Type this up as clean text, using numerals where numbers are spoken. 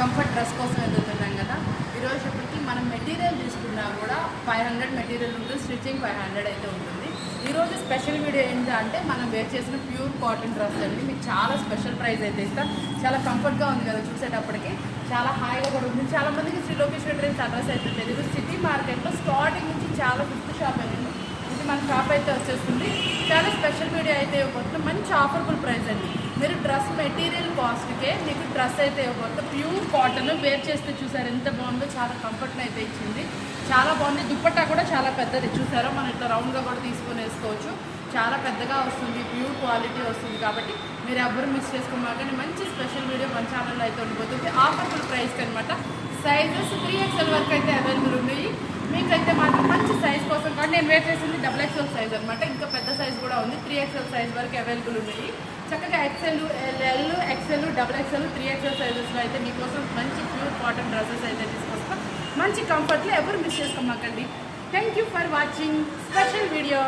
Comfort dress కోసం ఎదుగుతున్నాం కదా. ఈరోజు ఇప్పటికి మనం మెటీరియల్ తీసుకున్నా కూడా 500 మెటీరియల్ ఉంటుంది, స్టిచ్చింగ్ 500 అయితే ఉంటుంది. ఈరోజు స్పెషల్ వీడియో ఏంటంటే మనం వేర్ చేసిన ప్యూర్ కాటన్ డ్రెస్ అండి. మీకు చాలా స్పెషల్ ప్రైస్ అయితే ఇస్తాం. చాలా కంఫర్ట్గా ఉంది కదా చూసేటప్పటికి, చాలా హాయిగా కూడా ఉంది. చాలా మందికి శ్రీ లోకేశ్వర ట్రైన్స్ అడ్రస్ అయితే తెలియదు. సిటీ మార్కెట్లో స్టార్టింగ్ నుంచి చాలా 5th షాప్ అండి. ఇది మన షాప్ అయితే వచ్చేస్తుంది. చాలా స్పెషల్ వీడియో అయితే ఇవ్వబోతుంది. మంచి ఆఫర్బుల్ ప్రైస్ అండి. మీరు డ్రెస్ మెటీరియల్ కాస్ట్కే మీకు డ్రెస్ అయితే ఇవ్వబోతుంది. ప్యూర్ కాటన్ వేర్ చేస్తే చూసారు ఎంత బాగుందో, చాలా కంఫర్ట్ని అయితే ఇచ్చింది. చాలా బాగుంది. దుప్పట్టా కూడా చాలా పెద్దది చూసారో, మనం ఇట్లా రౌండ్గా కూడా తీసుకొని వేసుకోవచ్చు. చాలా పెద్దగా వస్తుంది, ప్యూర్ క్వాలిటీ వస్తుంది. కాబట్టి మీరు ఎవ్వరు మిస్ చేసుకోమాకండి. మంచి స్పెషల్ వీడియో మన ఛానల్లో అయితే ఉండిపోతుంది. ఆఫర్బుల్ ప్రైస్కి అనమాట. సైజెస్ 3XL వరకు అయితే అవైలబుల్ ఉన్నాయి. మీకైతే మాత్రం మంచి సైజ్ కోసం కానీ నేను వేర్ చేసింది XXL సైజ్ అనమాట. ఇంకా పెద్ద సైజ్ కూడా ఉంది. 3XL సైజ్ వరకు అవైలబుల్ ఉన్నాయి. చక్కగా XL, LL, XL, XXL, 3XL సైజెస్లో అయితే మీకోసం మంచి ప్యూర్ కాటన్ డ్రెస్సెస్ అయితే తీసుకొస్తాం. మంచి కంఫర్ట్లో ఎవరు మిస్ చేసుకోమాకండి. Thank you for watching special video.